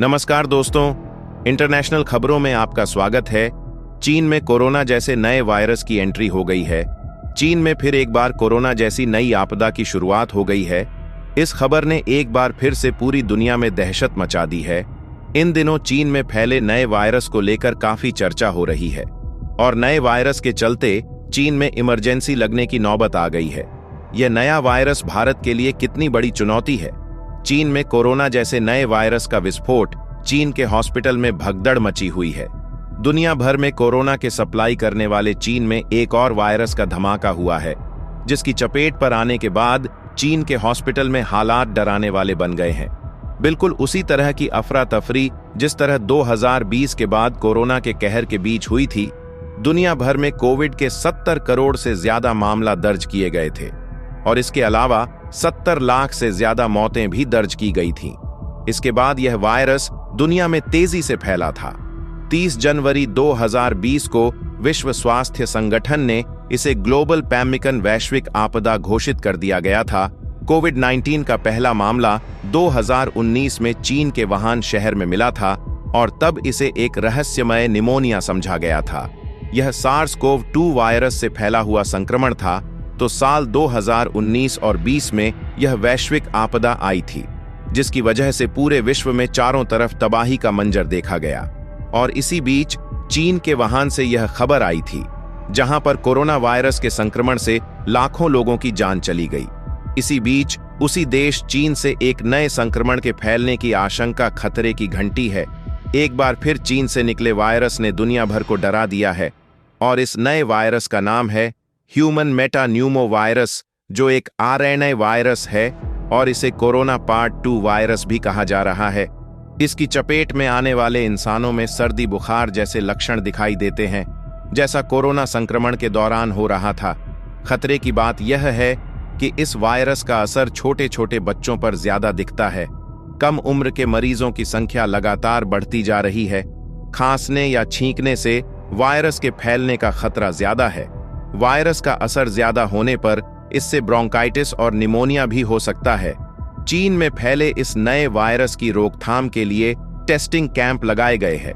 नमस्कार दोस्तों, इंटरनेशनल खबरों में आपका स्वागत है। चीन में कोरोना जैसे नए वायरस की एंट्री हो गई है। चीन में फिर एक बार कोरोना जैसी नई आपदा की शुरुआत हो गई है। इस खबर ने एक बार फिर से पूरी दुनिया में दहशत मचा दी है। इन दिनों चीन में फैले नए वायरस को लेकर काफी चर्चा हो रही है और नए वायरस के चलते चीन में इमरजेंसी लगने की नौबत आ गई है। यह नया वायरस भारत के लिए कितनी बड़ी चुनौती है। चीन में कोरोना जैसे नए वायरस का विस्फोट, चीन के हॉस्पिटल में भगदड़ मची हुई है। दुनिया भर में कोरोना के सप्लाई करने वाले चीन में एक और वायरस का धमाका हुआ है, जिसकी चपेट पर आने के बाद चीन के हॉस्पिटल में हालात डराने वाले बन गए हैं। बिल्कुल उसी तरह की अफरा तफरी जिस तरह 2020 के बाद कोरोना के कहर के बीच हुई थी। दुनिया भर में कोविड के 70 करोड़ से ज्यादा मामला दर्ज किए गए थे और इसके अलावा 70 लाख से ज्यादा मौतें भी दर्ज की गई थीं। इसके बाद यह वायरस दुनिया में तेजी से फैला था। 30 जनवरी 2020 को विश्व स्वास्थ्य संगठन ने इसे ग्लोबल पैंडेमिक वैश्विक आपदा घोषित कर दिया गया था। कोविड-19 का पहला मामला 2019 में चीन के वुहान शहर में मिला था और तब इसे एक रहस्यमय निमोनिया समझा गया था। यह सार्स-कोव-2 वायरस से फैला हुआ संक्रमण था। तो साल 2019 और 20 में यह वैश्विक आपदा आई थी, जिसकी वजह से पूरे विश्व में चारों तरफ तबाही का मंजर देखा गया। और इसी बीच चीन के वुहान से यह खबर आई थी, जहां पर कोरोना वायरस के संक्रमण से लाखों लोगों की जान चली गई। इसी बीच उसी देश चीन से एक नए संक्रमण के फैलने की आशंका खतरे की घंटी है। एक बार फिर चीन से निकले वायरस ने दुनिया भर को डरा दिया है और इस नए वायरस का नाम है ह्यूमन मेटान्यूमो वायरस, जो एक आरएनए वायरस है और इसे कोरोना पार्ट 2 वायरस भी कहा जा रहा है। इसकी चपेट में आने वाले इंसानों में सर्दी बुखार जैसे लक्षण दिखाई देते हैं, जैसा कोरोना संक्रमण के दौरान हो रहा था। खतरे की बात यह है कि इस वायरस का असर छोटे छोटे बच्चों पर ज्यादा दिखता है। कम उम्र के मरीजों की संख्या लगातार बढ़ती जा रही है। खांसने या छींकने से वायरस के फैलने का खतरा ज्यादा है। वायरस का असर ज्यादा होने पर इससे ब्रोंकाइटिस और निमोनिया भी हो सकता है। चीन में फैले इस नए वायरस की रोकथाम के लिए टेस्टिंग कैंप लगाए गए हैं,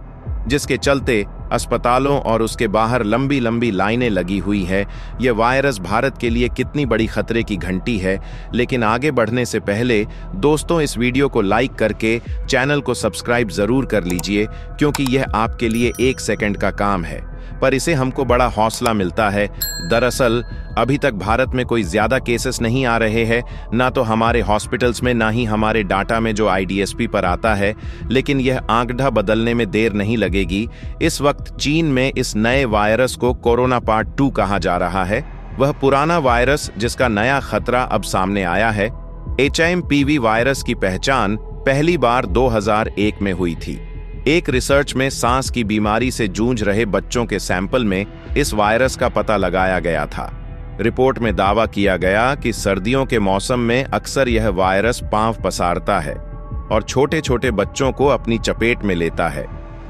जिसके चलते अस्पतालों और उसके बाहर लंबी लंबी लाइनें लगी हुई है। यह वायरस भारत के लिए कितनी बड़ी खतरे की घंटी है। लेकिन आगे बढ़ने से पहले दोस्तों, इस वीडियो को लाइक करके चैनल को सब्सक्राइब जरूर कर लीजिए, क्योंकि यह आपके लिए 1 सेकंड का काम है, पर इसे हमको बड़ा हौसला मिलता है। दरअसल अभी तक भारत में कोई ज्यादा केसेस नहीं आ रहे हैं, ना तो हमारे हॉस्पिटल्स में, ना ही हमारे डाटा में जो IDSP पर आता है। लेकिन यह आंकड़ा बदलने में देर नहीं लगेगी। इस वक्त चीन में इस नए वायरस को कोरोना पार्ट 2 कहा जा रहा है। वह पुराना वायरस जिसका नया खतरा अब सामने आया है। HMPV वायरस की पहचान पहली बार 2001 में हुई थी। एक रिसर्च में सांस की बीमारी से जूझ रहे बच्चों के सैंपल में इस वायरस का पता लगाया गया था। रिपोर्ट में दावा किया गया कि सर्दियों के मौसम में अक्सर यह वायरस पांव पसारता है और छोटे छोटे बच्चों को अपनी चपेट में लेता है।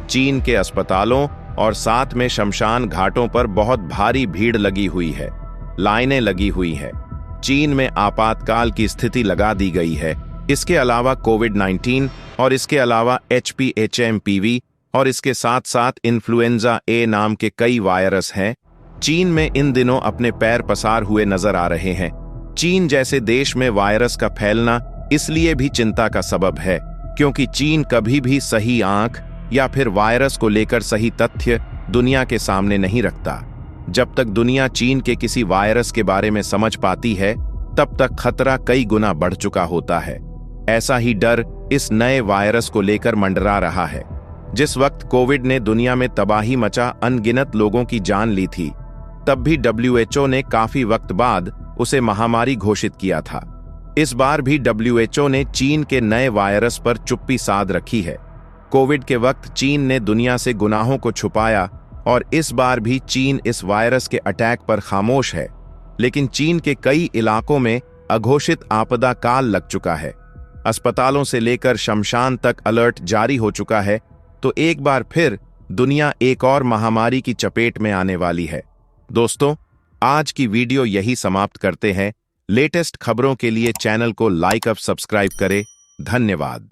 चीन के अस्पतालों और साथ में शमशान घाटों पर बहुत भारी भीड़ लगी हुई है, लाइनें लगी हुई है। चीन में आपातकाल की स्थिति लगा दी गई है। इसके अलावा कोविड-19 और इसके अलावा HMPV और इसके साथ साथ इन्फ्लुएंजा A नाम के कई वायरस हैं। चीन में इन दिनों अपने पैर पसार हुए नजर आ रहे हैं। चीन जैसे देश में वायरस का फैलना इसलिए भी चिंता का सबब है, क्योंकि चीन कभी भी सही आंख या फिर वायरस को लेकर सही तथ्य दुनिया के सामने नहीं रखता। जब तक दुनिया चीन के किसी वायरस के बारे में समझ पाती है, तब तक खतरा कई गुना बढ़ चुका होता है। ऐसा ही डर इस नए वायरस को लेकर मंडरा रहा है। जिस वक्त कोविड ने दुनिया में तबाही मचा अनगिनत लोगों की जान ली थी, तब भी WHO ने काफी वक्त बाद उसे महामारी घोषित किया था। इस बार भी WHO ने चीन के नए वायरस पर चुप्पी साध रखी है। कोविड के वक्त चीन ने दुनिया से गुनाहों को छुपाया और इस बार भी चीन इस वायरस के अटैक पर खामोश है। लेकिन चीन के कई इलाकों में अघोषित आपदा काल लग चुका है। अस्पतालों से लेकर शमशान तक अलर्ट जारी हो चुका है। तो एक बार फिर दुनिया एक और महामारी की चपेट में आने वाली है। दोस्तों, आज की वीडियो यही समाप्त करते हैं। लेटेस्ट खबरों के लिए चैनल को लाइक और सब्सक्राइब करें। धन्यवाद।